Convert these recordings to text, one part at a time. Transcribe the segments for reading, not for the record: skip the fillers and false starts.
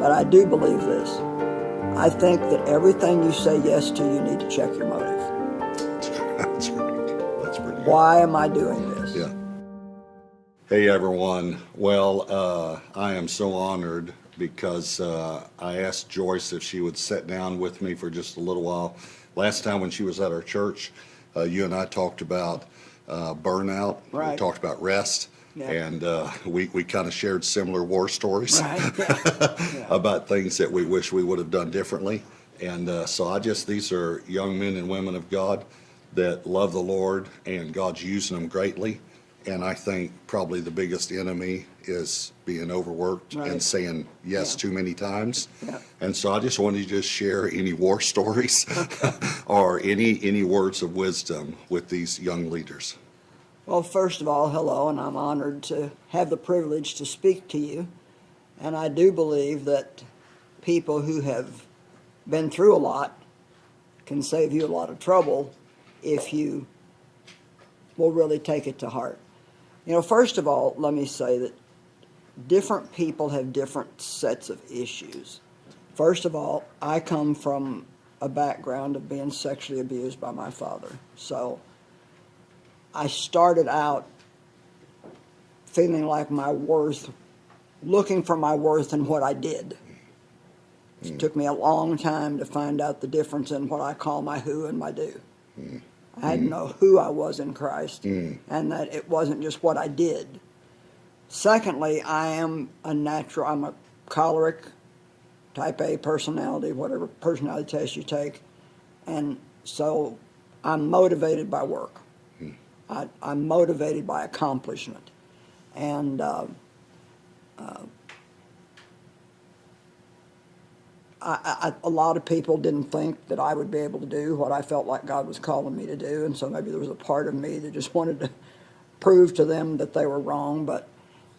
But I do believe this. I think that everything you say yes to, you need to check your motive. That's right. That's pretty good. Why am I doing this? Yeah. Hey, everyone. Well, I am so honored because I asked Joyce if she would sit down with me for just a little while. Last time when she was at our church, you and I talked about burnout. Right. We talked about rest. Yeah. And we kind of shared similar war stories Right. Yeah. about things that we wish we would have done differently. And so these are young men and women of God that love the Lord, and God's using them greatly. And I think probably the biggest enemy is being overworked Right. and saying yes Yeah. too many times. Yeah. And so I just wanted to just share any war stories or any words of wisdom with these young leaders. Well, first of all, hello, and I'm honored to have the privilege to speak to you. And I do believe that people who have been through a lot can save you a lot of trouble if you will really take it to heart. You know, first of all, let me say that different people have different sets of issues. First of all, I come from a background of being sexually abused by my father. So I started out feeling like my worth, looking for my worth in what I did. It took me a long time to find out the difference in what I call my who and my do. I had to know who I was in Christ, and that it wasn't just what I did. Secondly, I'm a choleric, type A personality, whatever personality test you take, and so I'm motivated by work. I'm motivated by accomplishment. And a lot of people didn't think that I would be able to do what I felt like God was calling me to do, and so maybe there was a part of me that just wanted to prove to them that they were wrong. But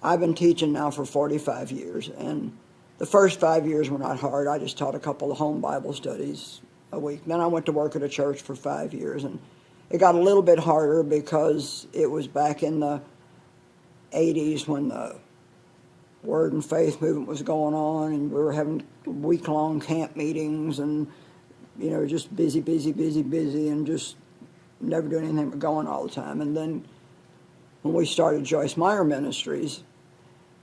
I've been teaching now for 45 years, and the first 5 years were not hard. I just taught a couple of home Bible studies a week. Then I went to work at a church for 5 years, and it got a little bit harder because it was back in the 80s when the Word and Faith movement was going on, and we were having week-long camp meetings, and just busy, and just never doing anything but going all the time. And then when we started Joyce Meyer Ministries,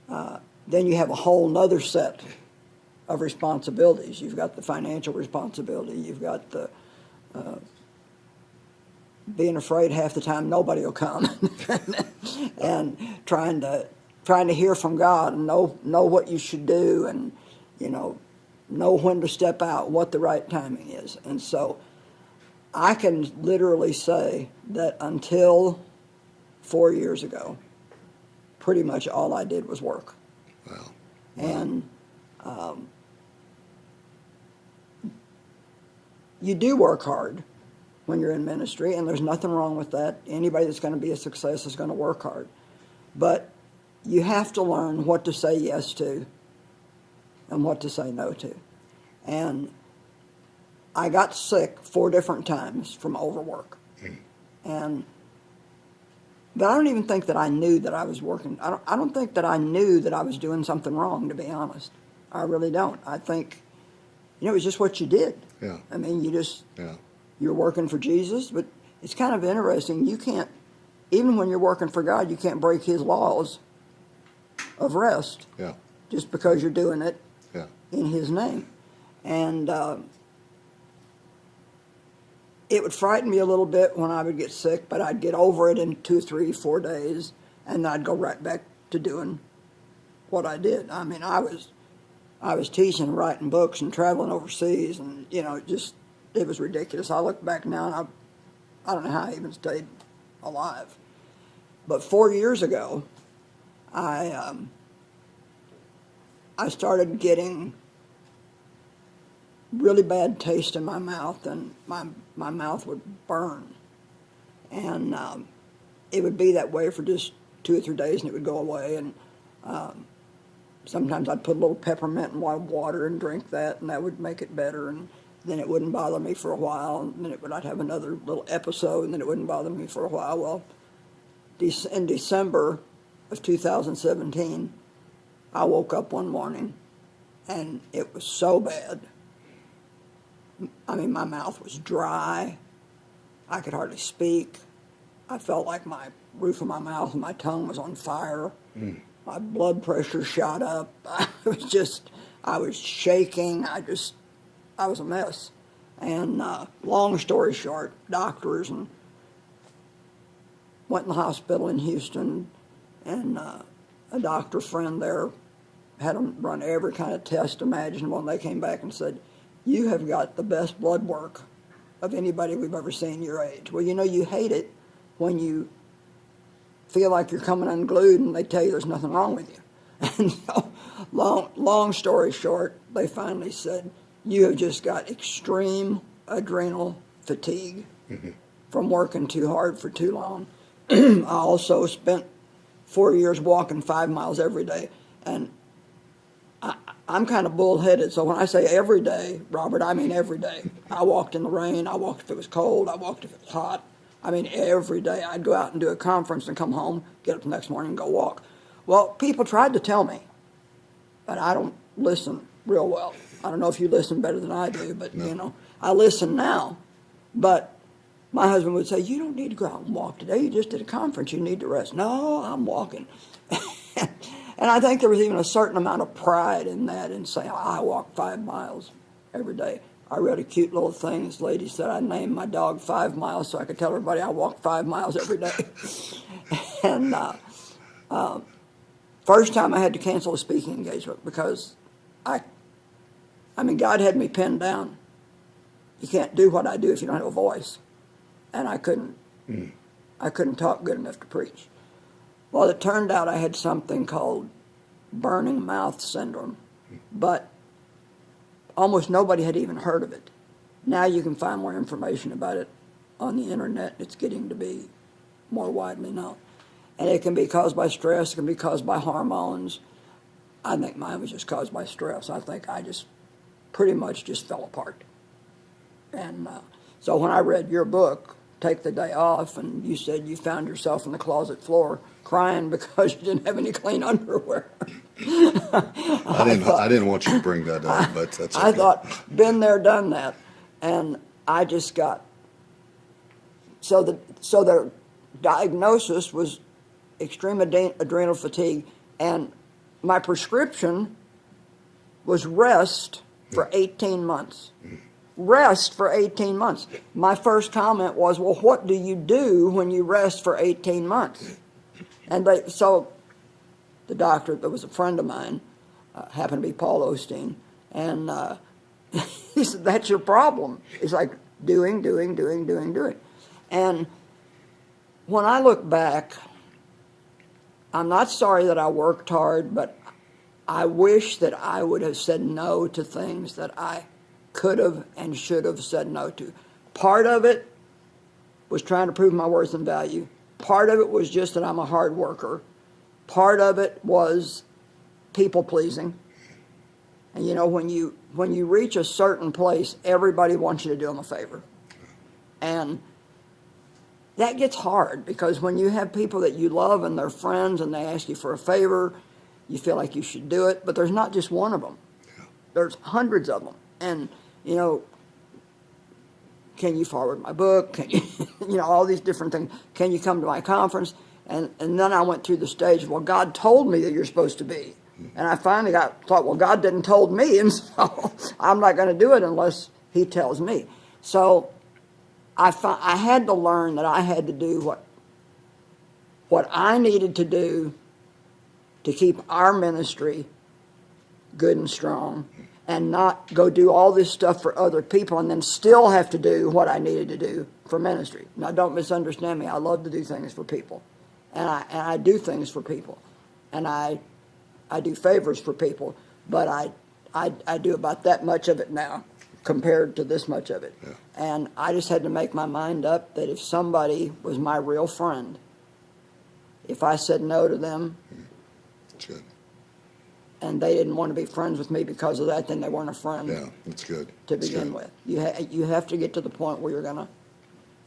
then you have a whole nother set of responsibilities. You've got the financial responsibility. You've got the being afraid half the time nobody will come, and trying to hear from God and know what you should do, and know when to step out, what the right timing is. And so I can literally say that until 4 years ago, pretty much all I did was work. Wow. And you do work hard when you're in ministry, and there's nothing wrong with that. Anybody that's going to be a success is going to work hard. But you have to learn what to say yes to and what to say no to. And I got sick 4 different times from overwork. But I don't even think that I knew that I was working. I don't think that I knew that I was doing something wrong, to be honest. I really don't. I think, it was just what you did. Yeah. I mean, Yeah. you're working for Jesus, but it's kind of interesting. You can't, even when you're working for God, you can't break His laws of rest. Yeah. Just because you're doing it Yeah. in His name. And it would frighten me a little bit when I would get sick, but I'd get over it in 2, 3, 4 days, and I'd go right back to doing what I did. I mean, I was teaching, writing books, and traveling overseas, and it was ridiculous. I look back now, and I don't know how I even stayed alive. But 4 years ago, I started getting really bad taste in my mouth, and my mouth would burn. And it would be that way for just 2 or 3 days, and it would go away. And sometimes I'd put a little peppermint in water and drink that, and that would make it better. And then it wouldn't bother me for a while, and then I'd have another little episode, and then it wouldn't bother me for a while. Well, in December of 2017, I woke up one morning, And it was so bad. I mean, my mouth was dry. I could hardly speak. I felt like my roof of my mouth and my tongue was on fire. My blood pressure shot up. I was shaking. I was a mess. And long story short, doctors and went in the hospital in Houston, and a doctor friend there had them run every kind of test imaginable, and they came back and said, "You have got the best blood work of anybody we've ever seen your age." Well, you hate it when you feel like you're coming unglued and they tell you there's nothing wrong with you. And so, long story short, they finally said, "You have just got extreme adrenal fatigue from working too hard for too long." I also spent 4 years walking 5 miles every day, and I'm kind of bullheaded, so when I say every day, Robert, I mean every day. I walked in the rain, I walked if it was cold, I walked if it was hot. I mean, every day. I'd go out and do a conference and come home, get up the next morning and go walk. Well, people tried to tell me, but I don't listen real well. I don't know if you listen better than I do, but, I listen now. But my husband would say, "You don't need to go out and walk today. You just did a conference. You need to rest." "No, I'm walking." And I think there was even a certain amount of pride in that, in saying, "I walk 5 miles every day." I read a cute little thing. This lady said I named my dog 5 Miles so I could tell everybody I walk 5 miles every day. And first time I had to cancel a speaking engagement because I mean, God had me pinned down. You can't do what I do if you don't have a voice. And I couldn't talk good enough to preach. Well, it turned out I had something called burning mouth syndrome, but almost nobody had even heard of it. Now you can find more information about it on the internet. It's getting to be more widely known. And it can be caused by stress, it can be caused by hormones. I think mine was just caused by stress. I think I just pretty much just fell apart. And so when I read your book, Take the Day Off, and you said you found yourself on the closet floor crying because you didn't have any clean underwear. I didn't want you to bring that up, but that's okay. I thought, been there, done that. And I just got, so the diagnosis was extreme adrenal fatigue, and my prescription was rest for 18 months. Rest for 18 months. My first comment was, "Well, what do you do when you rest for 18 months?" And so the doctor that was a friend of mine happened to be Paul Osteen, and he said, "That's your problem." It's like doing. And when I look back, I'm not sorry that I worked hard, but I wish that I would have said no to things that I could have and should have said no to. Part of it was trying to prove my worth and value. Part of it was just that I'm a hard worker. Part of it was people pleasing. And when you reach a certain place, everybody wants you to do them a favor. And that gets hard because when you have people that you love and they're friends and they ask you for a favor, you feel like you should do it, but there's not just one of them. There's hundreds of them. And, can you forward my book? Can you, all these different things. Can you come to my conference? And then I went through the stage, well, God told me that you're supposed to be. And I finally thought, well, God didn't told me, and so I'm not going to do it unless he tells me. So I had to learn that I had to do what I needed to do to keep our ministry good and strong, and not go do all this stuff for other people and then still have to do what I needed to do for ministry. Now, don't misunderstand me. I love to do things for people, and I do things for people, and I do favors for people, but I do about that much of it now compared to this much of it. Yeah. And I just had to make my mind up that if somebody was my real friend, if I said no to them, that's good, and they didn't want to be friends with me because of that, then they weren't a friend. Yeah, that's good. To begin with. You have to get to the point where you're going to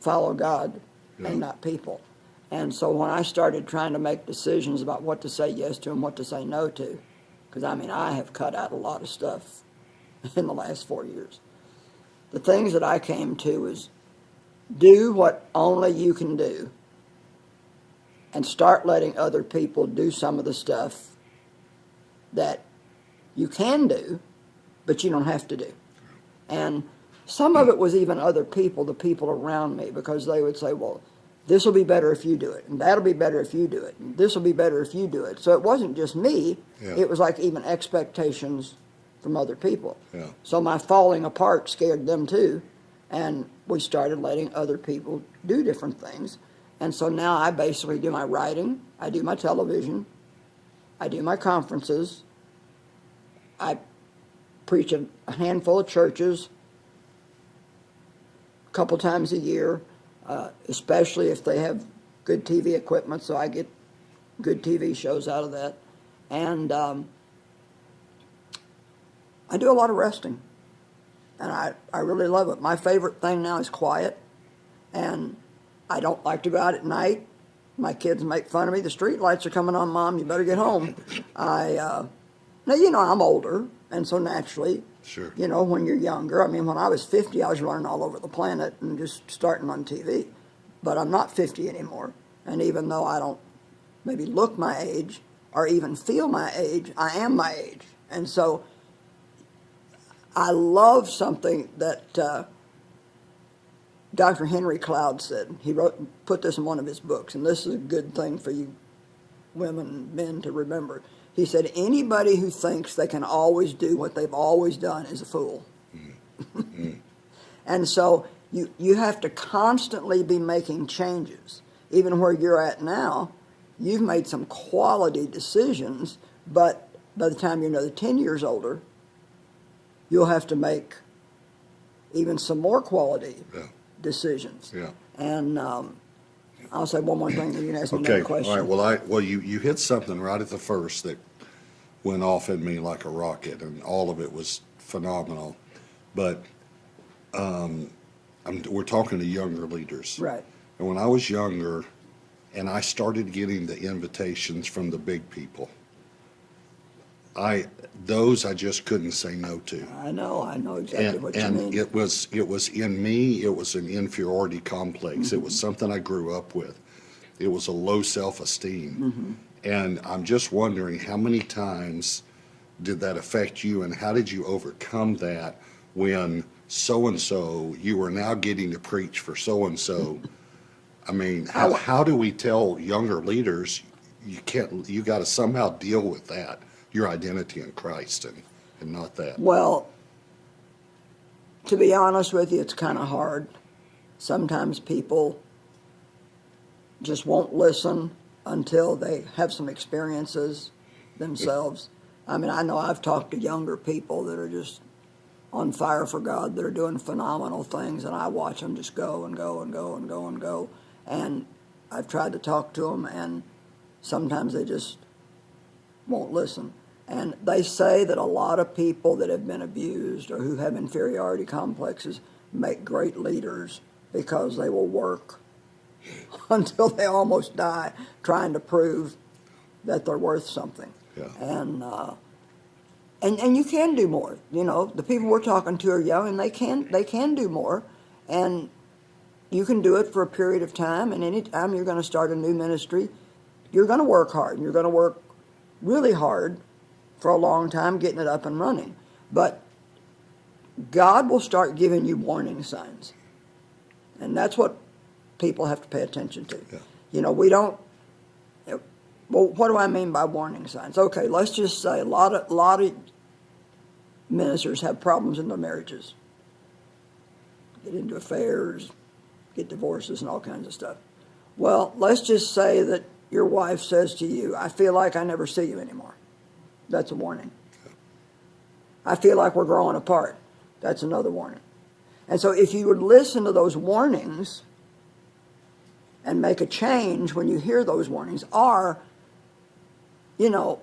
follow God and not people. And so when I started trying to make decisions about what to say yes to and what to say no to, because I mean, I have cut out a lot of stuff in the last 4 years. The things that I came to is do what only you can do and start letting other people do some of the stuff that you can do, but you don't have to do. And some of it was even other people, the people around me, because they would say, well, this will be better if you do it, and that'll be better if you do it, and this will be better if you do it. So it wasn't just me, Yeah. it was like even expectations from other people. Yeah. So my falling apart scared them too, and we started letting other people do different things. And so now I basically do my writing, I do my television, I do my conferences, I preach at a handful of churches a couple times a year, especially if they have good TV equipment, so I get good TV shows out of that. And I do a lot of resting, and I really love it. My favorite thing now is quiet, and I don't like to go out at night. My kids make fun of me. The street lights are coming on, Mom, you better get home. Now, you know, I'm older, and so naturally, Sure. you know, when you're younger, I mean, when I was 50, I was running all over the planet and just starting on TV. But I'm not 50 anymore, and even though I don't maybe look my age or even feel my age, I am my age. And so I love something that Dr. Henry Cloud said. He put this in one of his books, and this is a good thing for you women and men to remember. He said, anybody who thinks they can always do what they've always done is a fool. Mm-hmm. And so you have to constantly be making changes. Even where you're at now, you've made some quality decisions, but by the time you're another 10 years older, you'll have to make even some more quality decisions. Yeah. And I'll say one more thing, then you can ask me another Okay, question. all right, well, you hit something right at the first that went off in me like a rocket, and all of it was phenomenal. But we're talking to younger leaders. Right. And when I was younger, and I started getting the invitations from the big people, those I just couldn't say no to. I know exactly what you mean. And it was in me, it was an inferiority complex. Mm-hmm. It was something I grew up with. It was a low self-esteem. Mm-hmm. And I'm just wondering, how many times did that affect you, and how did you overcome that when so-and-so, you were now getting to preach for so-and-so? I mean, how do we tell younger leaders, you got to somehow deal with that, your identity in Christ, and not that? Well, to be honest with you, it's kind of hard. Sometimes people just won't listen until they have some experiences themselves. I mean, I know I've talked to younger people that are just on fire for God, that are doing phenomenal things, and I watch them just go and go and go and go and go. And I've tried to talk to them, and sometimes they just won't listen. And they say that a lot of people that have been abused or who have inferiority complexes make great leaders because they will work until they almost die trying to prove that they're worth something. Yeah. And you can do more. You know, the people we're talking to are young, and they can do more. And you can do it for a period of time, and any time you're going to start a new ministry, you're going to work hard. You're going to work really hard for a long time getting it up and running. But God will start giving you warning signs. And that's what people have to pay attention to. Yeah. You know, we don't, well, what do I mean by warning signs? Okay, let's just say a lot of ministers have problems in their marriages. Get into affairs, get divorces and all kinds of stuff. Well, let's just say that your wife says to you, I feel like I never see you anymore. That's a warning. I feel like we're growing apart. That's another warning. And so if you would listen to those warnings and make a change when you hear those warnings, or, you know,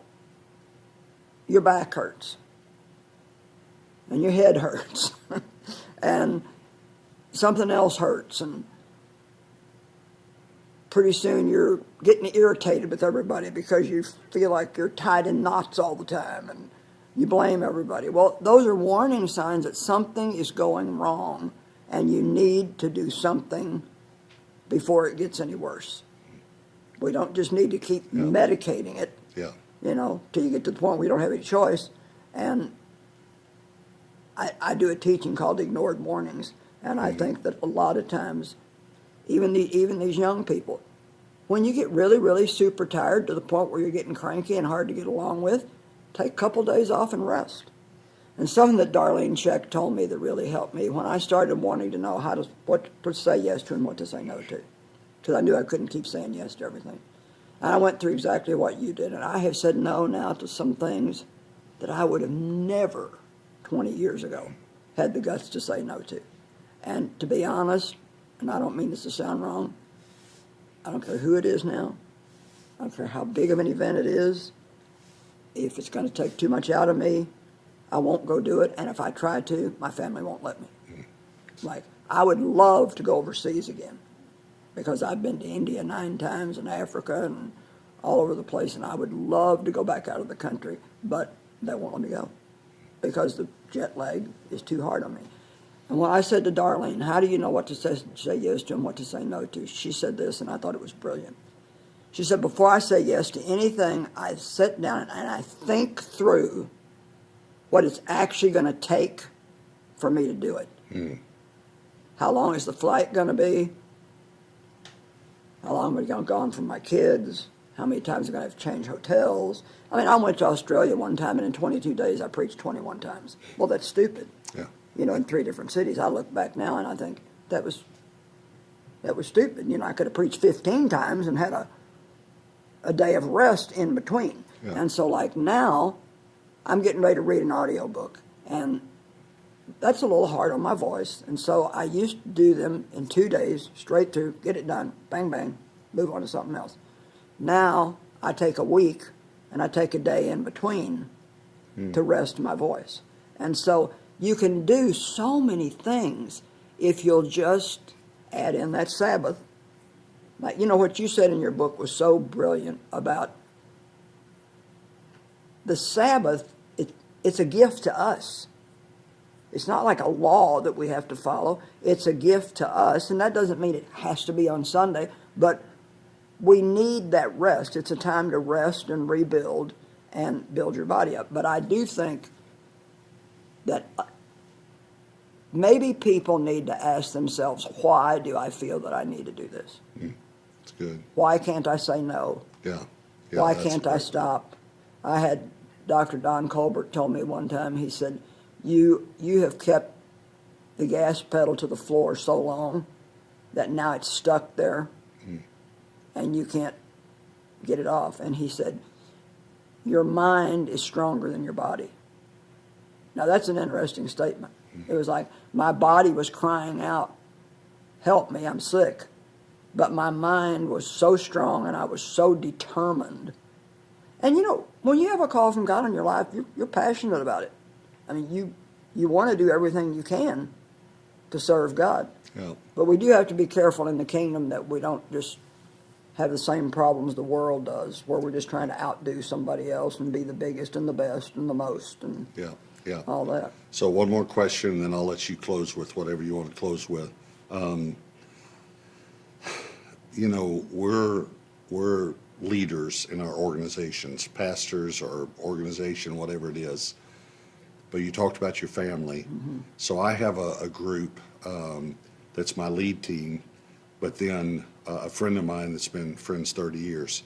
your back hurts and your head hurts and something else hurts, and pretty soon you're getting irritated with everybody because you feel like you're tied in knots all the time and you blame everybody. Well, those are warning signs that something is going wrong and you need to do something before it gets any worse. We don't just need to keep medicating it, Yeah. Till you get to the point where you don't have any choice. And I do a teaching called Ignored Warnings, and I think that a lot of times, even these young people, when you get really, really super tired to the point where you're getting cranky and hard to get along with, take a couple days off and rest. And something that Darlene Scheck told me that really helped me when I started wanting to know what to say yes to and what to say no to, because I knew I couldn't keep saying yes to everything. And I went through exactly what you did, and I have said no now to some things that I would have never 20 years ago had the guts to say no to. And to be honest, and I don't mean this to sound wrong, I don't care who it is now, I don't care how big of an event it is, if it's going to take too much out of me, I won't go do it, and if I try to, my family won't let me. Like, I would love to go overseas again, because I've been to India 9 times and Africa and all over the place, and I would love to go back out of the country, but they won't let me go because the jet lag is too hard on me. And when I said to Darlene, how do you know what to say yes to and what to say no to? She said this, and I thought it was brilliant. She said, before I say yes to anything, I sit down and I think through what it's actually going to take for me to do it. How long is the flight going to be? How long am I going to gone from my kids? How many times am I going to have to change hotels? I mean, I went to Australia one time, and in 22 days, I preached 21 times. Well, that's stupid. Yeah. In 3 different cities. I look back now, and I think that was stupid. I could have preached 15 times and had a day of rest in between. Yeah. And so, like now, I'm getting ready to read an audio book, and that's a little hard on my voice. And so I used to do them in 2 days, straight through, get it done, bang, bang, move on to something else. Now I take a week and I take a day in between to rest my voice. And so you can do so many things if you'll just add in that Sabbath. Like, what you said in your book was so brilliant about the Sabbath. It's a gift to us. It's not like a law that we have to follow. It's a gift to us, and that doesn't mean it has to be on Sunday, but we need that rest. It's a time to rest and rebuild and build your body up. But I do think that maybe people need to ask themselves, why do I feel that I need to do this? It's good. Why can't I say no? Yeah. Why can't I stop? I had Dr. Don Colbert told me one time, he said, you have kept the gas pedal to the floor so long that now it's stuck there and you can't get it off. And he said, your mind is stronger than your body. Now that's an interesting statement. It was like my body was crying out, help me, I'm sick. But my mind was so strong and I was so determined. And when you have a call from God in your life, you're passionate about it. I mean, you want to do everything you can to serve God. Yeah. But we do have to be careful in the kingdom that we don't just have the same problems the world does, where we're just trying to outdo somebody else and be the biggest and the best and the most and all that. So one more question, and then I'll let you close with whatever you want to close with. We're leaders in our organizations, pastors or organization, whatever it is. But you talked about your family. So I have a group that's my lead team, but then a friend of mine that's been friends 30 years.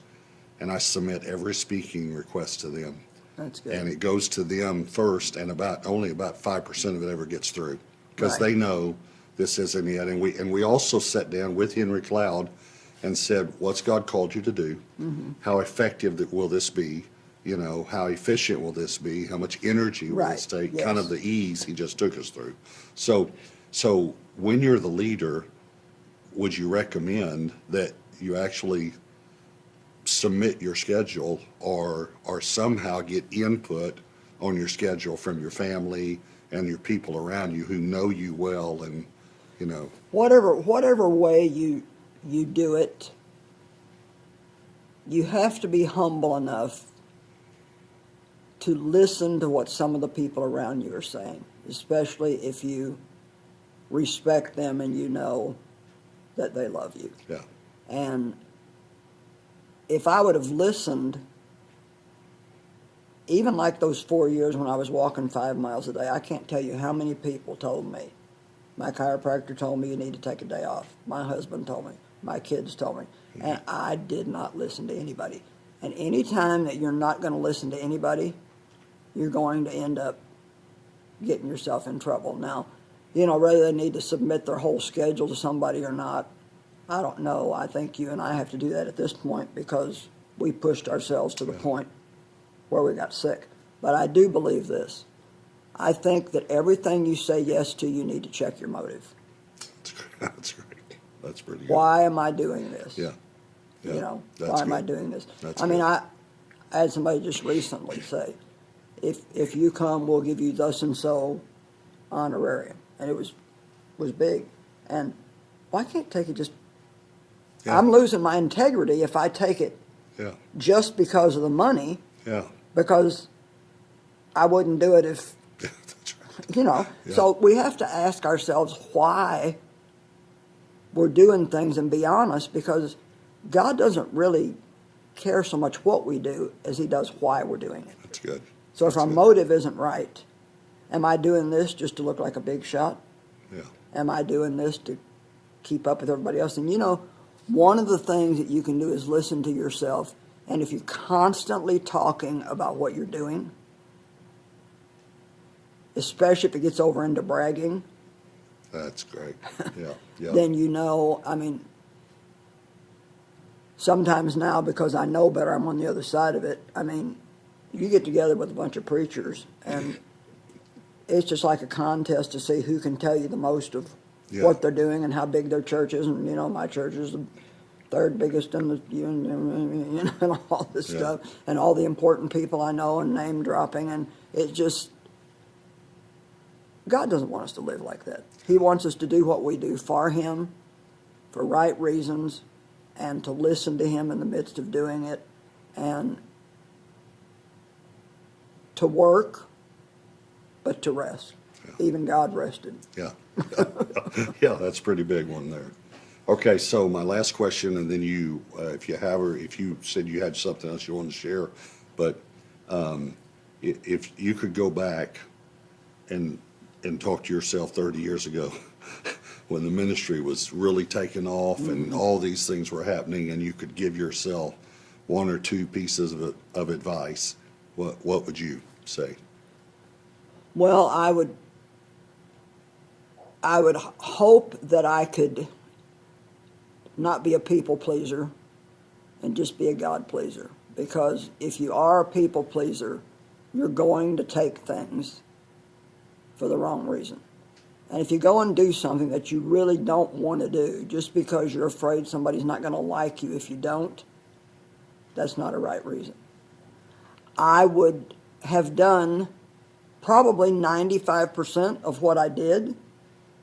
And I submit every speaking request to them. That's good. And it goes to them first, and only about 5% of it ever gets through. Because they know this isn't it. And we also sat down with Henry Cloud and said, what's God called you to do? How effective will this be? How efficient will this be? How much energy will this take? Yes. Kind of the ease he just took us through. So when you're the leader, would you recommend that you actually submit your schedule or somehow get input on your schedule from your family and your people around you who know you well and, Whatever way you do it, you have to be humble enough to listen to what some of the people around you are saying, especially if you respect them and you know that they love you. Yeah. And if I would have listened, even like those 4 years when I was walking 5 miles a day, I can't tell you how many people told me. My chiropractor told me you need to take a day off. My husband told me. My kids told me. And I did not listen to anybody. And any time that you're not going to listen to anybody, you're going to end up getting yourself in trouble. Now, whether they need to submit their whole schedule to somebody or not, I don't know. I think you and I have to do that at this point because we pushed ourselves to the point where we got sick. But I do believe this. I think that everything you say yes to, you need to check your motive. That's great. That's pretty good. Why am I doing this? Yeah. That's Why am I good. doing this? That's I mean, good. I had somebody just recently say, if you come, we'll give you thus and so honorarium. And it was big. And why can't take it just, Yeah. I'm losing my integrity if I take it Yeah. just because of the money, Yeah. because I wouldn't do it if, That's right. Yeah. So we have to ask ourselves why we're doing things and be honest, because God doesn't really care so much what we do as he does why we're doing it. That's good. So if That's our good. motive isn't right, am I doing this just to look like a big shot? Yeah. Am I doing this to keep up with everybody else? And one of the things that you can do is listen to yourself. And if you're constantly talking about what you're doing, especially if it gets over into bragging, That's great. Yeah. Yeah. then sometimes now, because I know better, I'm on the other side of it. I mean, you get together with a bunch of preachers, and it's just like a contest to see who can tell you the most of what they're doing and how big their church is. And, my church is the third biggest in the union, and all this stuff, and all the important people I know, and name dropping. And it just, God doesn't want us to live like that. He wants us to do what we do for him, for right reasons, and to listen to him in the midst of doing it, and to work, but to rest. Even God rested. Yeah. Yeah, that's a pretty big one there. Okay, so my last question, and then you, if you said you had something else you wanted to share, but if you could go back and talk to yourself 30 years ago when the ministry was really taking off and all these things were happening, and you could give yourself one or two pieces of advice, what would you say? Well, I would hope that I could not be a people pleaser and just be a God pleaser. Because if you are a people pleaser, you're going to take things for the wrong reason. And if you go and do something that you really don't want to do, just because you're afraid somebody's not going to like you if you don't, that's not a right reason. I would have done probably 95% of what I did,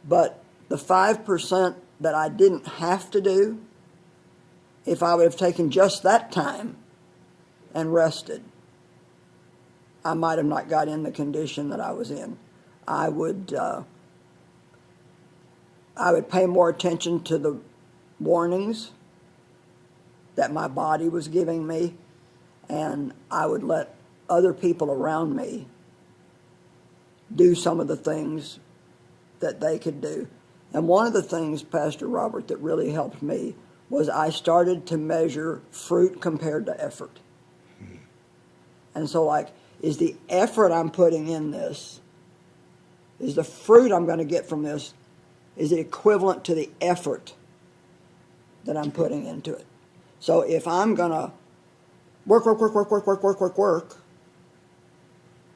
but the 5% that I didn't have to do, if I would have taken just that time and rested, I might have not got in the condition that I was in. I would pay more attention to the warnings that my body was giving me, and I would let other people around me do some of the things that they could do. And one of the things, Pastor Robert, that really helped me was I started to measure fruit compared to effort. And so, is the effort I'm putting in this, is the fruit I'm going to get from this, is it equivalent to the effort that I'm putting into it? So if I'm going to work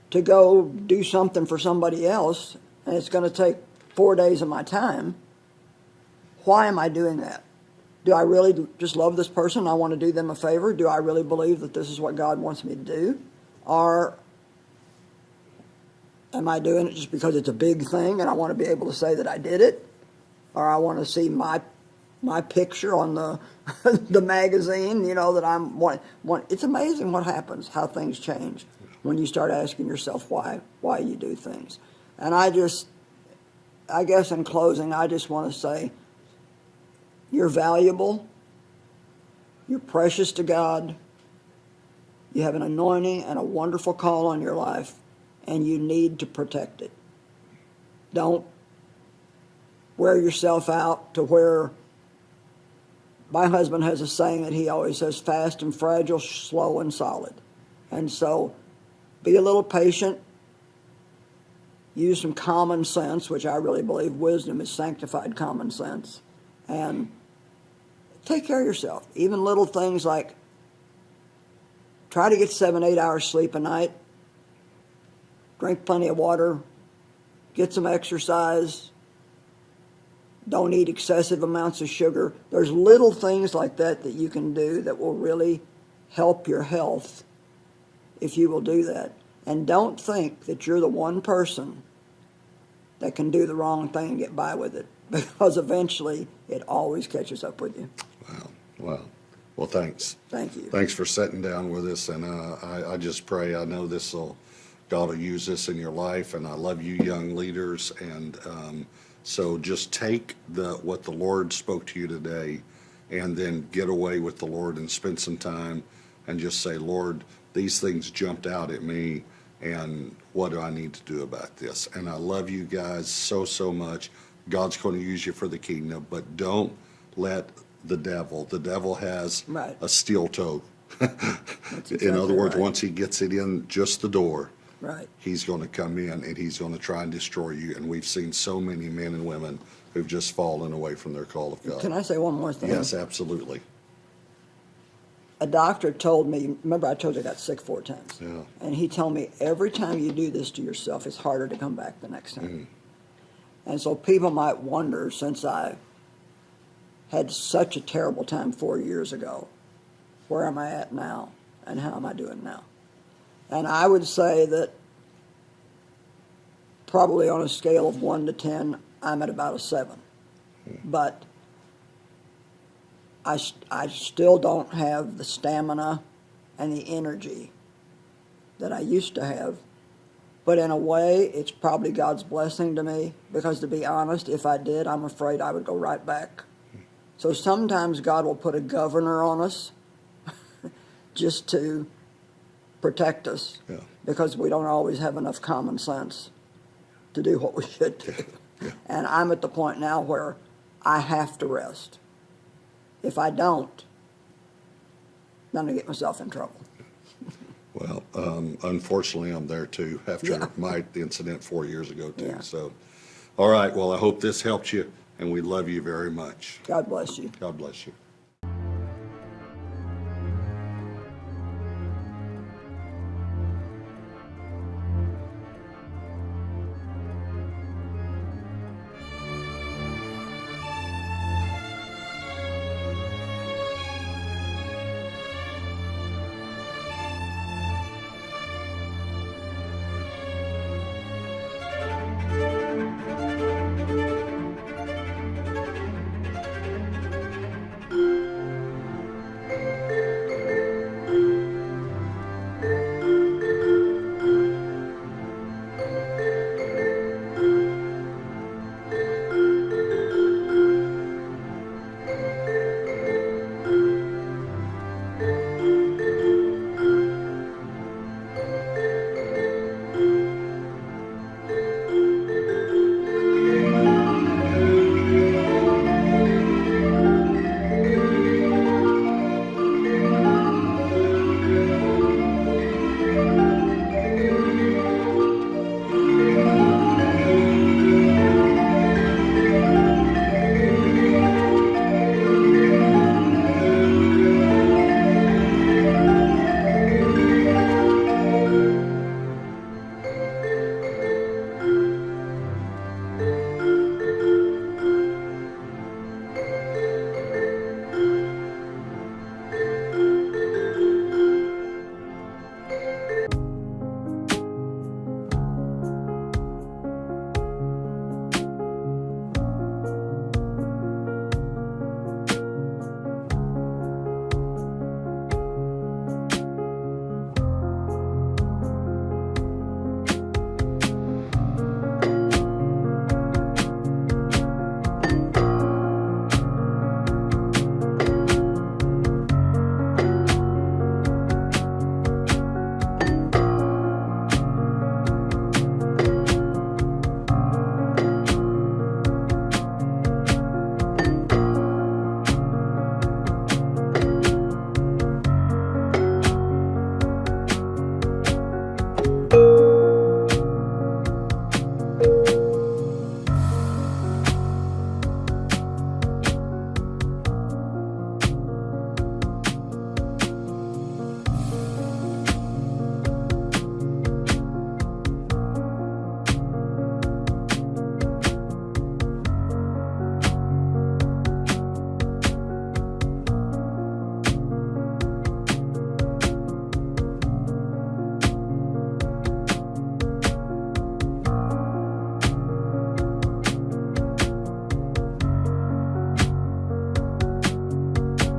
to go do something for somebody else, and it's going to take 4 days of my time, why am I doing that? Do I really just love this person? I want to do them a favor? Do I really believe that this is what God wants me to do? Or am I doing it just because it's a big thing and I want to be able to say that I did it? Or I want to see my my picture on the the magazine, you know, that I'm one. It's amazing what happens, how things change when you start asking yourself why you do things. And I guess in closing, I just want to say, you're valuable, you're precious to God, you have an anointing and a wonderful call on your life, and you need to protect it. Don't wear yourself out to where, my husband has a saying that he always says, fast and fragile, slow and solid. And so be a little patient, use some common sense, which I really believe wisdom is sanctified common sense, and take care of yourself. Even little things like try to get 7-8 hours sleep a night, drink plenty of water, get some exercise, don't eat excessive amounts of sugar. There's little things like that that you can do that will really help your health if you will do that. And don't think that you're the one person that can do the wrong thing and get by with it, because eventually it always catches up with you. Wow. Well, thanks. Thank you. Thanks for sitting down with us, and I just pray, I know God will use this in your life, and I love you young leaders, and so just take what the Lord spoke to you today, and then get away with the Lord and spend some time and just say, Lord, these things jumped out at me, and what do I need to do about this? And I love you guys so, so much. God's going to use you for the kingdom, but don't let the devil has Right. a steel toe. Exactly In other words, right. once he gets it in just the door, Right. he's going to come in and he's going to try and destroy you. And we've seen so many men and women who've just fallen away from their call of God. Can I say one more thing? Yes, absolutely. A doctor told me, remember I told you I got sick 4 times? Yeah. And he told me every time you do this to yourself, it's harder to come back the next time. Mm-hmm. And so people might wonder, since I had such a terrible time 4 years ago, where am I at now and how am I doing now? And I would say that probably on a scale of 1 to 10, I'm at about a 7. But I still don't have the stamina and the energy that I used to have. But in a way, it's probably God's blessing to me, because to be honest, if I did, I'm afraid I would go right back. So sometimes God will put a governor on us just to protect us, Yeah. because we don't always have enough common sense to do what we should do. Yeah. And I'm at the point now where I have to rest. If I don't, I'm going to get myself in trouble. Well, unfortunately, I'm there too, after Yeah. my incident 4 years ago too. Yeah. So, all right, well, I hope this helped you, and we love you very much. God bless you. God bless you.